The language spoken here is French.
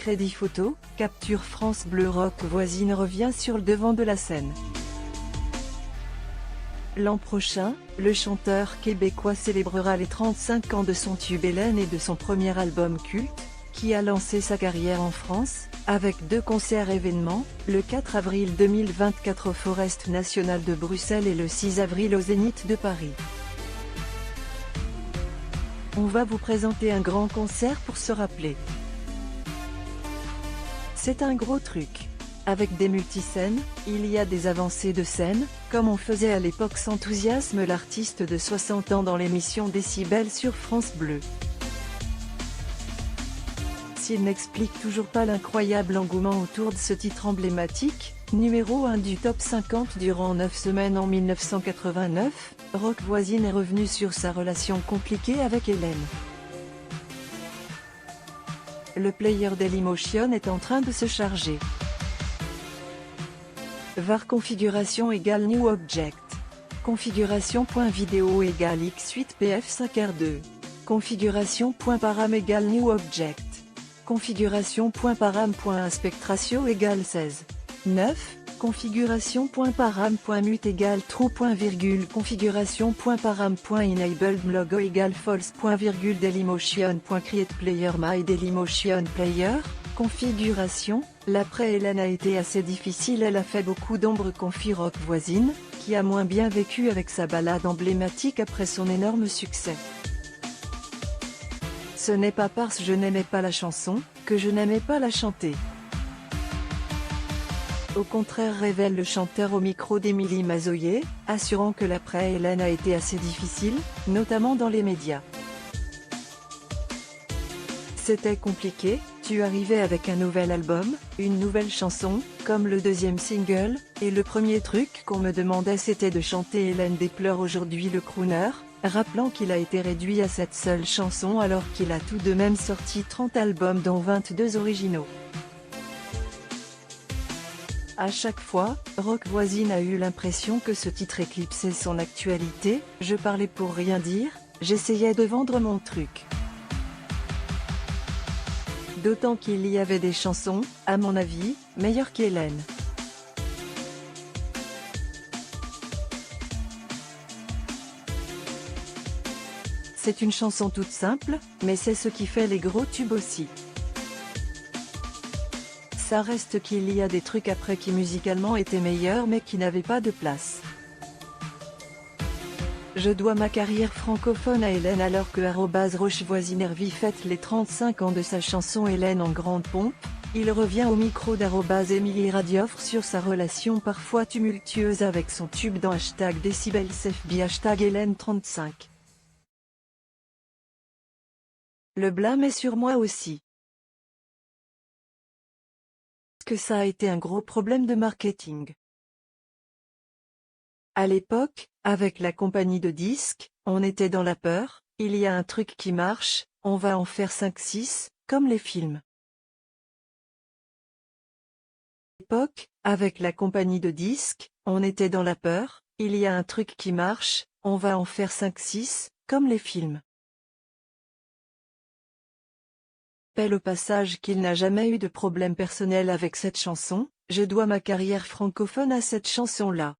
Crédit photo, capture France Bleu Rock Voisine revient sur le devant de la scène. L'an prochain, le chanteur québécois célébrera les 35 ans de son tube Hélène et de son premier album culte, qui a lancé sa carrière en France, avec 2 concerts événements, le 4 avril 2024 au Forest National de Bruxelles et le 6 avril au Zénith de Paris. On va vous présenter un grand concert pour se rappeler. C'est un gros truc. Avec des multiscènes, il y a des avancées de scène, comme on faisait à l'époque s'enthousiasme l'artiste de 60 ans dans l'émission Décibel sur France Bleu. S'il n'explique toujours pas l'incroyable engouement autour de ce titre emblématique, numéro 1 du top 50 durant 9 semaines en 1989, Rock Voisine est revenu sur sa relation compliquée avec Hélène. Le player Dailymotion est en train de se charger. var configuration égale new object. Configuration.video égale x8pf5r2. Configuration.param égale new object. Configuration.param.aspect-ratio égale 16. 9. Configuration.param.mute égale true. Configuration.param.enabled logo égale false. Dailymotion.create player my player. Configuration. L'après Hélène a été assez difficile, elle a fait beaucoup d'ombre confie Rock Voisine, qui a moins bien vécu avec sa ballade emblématique après son énorme succès. Ce n'est pas parce que je n'aimais pas la chanson, que je n'aimais pas la chanter. Au contraire, révèle le chanteur au micro d'Émilie Mazoyer, assurant que l'après Hélène a été assez difficile, notamment dans les médias. C'était compliqué, tu arrivais avec un nouvel album, une nouvelle chanson, comme le 2e single, et le premier truc qu'on me demandait c'était de chanter Hélène des pleurs aujourd'hui le crooner, rappelant qu'il a été réduit à cette seule chanson alors qu'il a tout de même sorti 30 albums dont 22 originaux. À chaque fois, Rock Voisine a eu l'impression que ce titre éclipsait son actualité, je parlais pour rien dire, j'essayais de vendre mon truc. D'autant qu'il y avait des chansons, à mon avis, meilleures qu'Hélène. C'est une chanson toute simple, mais c'est ce qui fait les gros tubes aussi. Ça reste qu'il y a des trucs après qui musicalement étaient meilleurs mais qui n'avaient pas de place. Je dois ma carrière francophone à Hélène alors que @rochevoisinervie fête les 35 ans de sa chanson Hélène en grande pompe, il revient au micro d'Émilie Radioffre sur sa relation parfois tumultueuse avec son tube dans #DécibelSFB #Hélène35. Le blâme est sur moi aussi. Que ça a été un gros problème de marketing. À l'époque, avec la compagnie de disques, on était dans la peur, il y a un truc qui marche, on va en faire 5-6, comme les films. À l'époque, avec la compagnie de disques, on était dans la peur, il y a un truc qui marche, on va en faire 5-6, comme les films. Au passage qu'il n'a jamais eu de problème personnel avec cette chanson, je dois ma carrière francophone à cette chanson-là.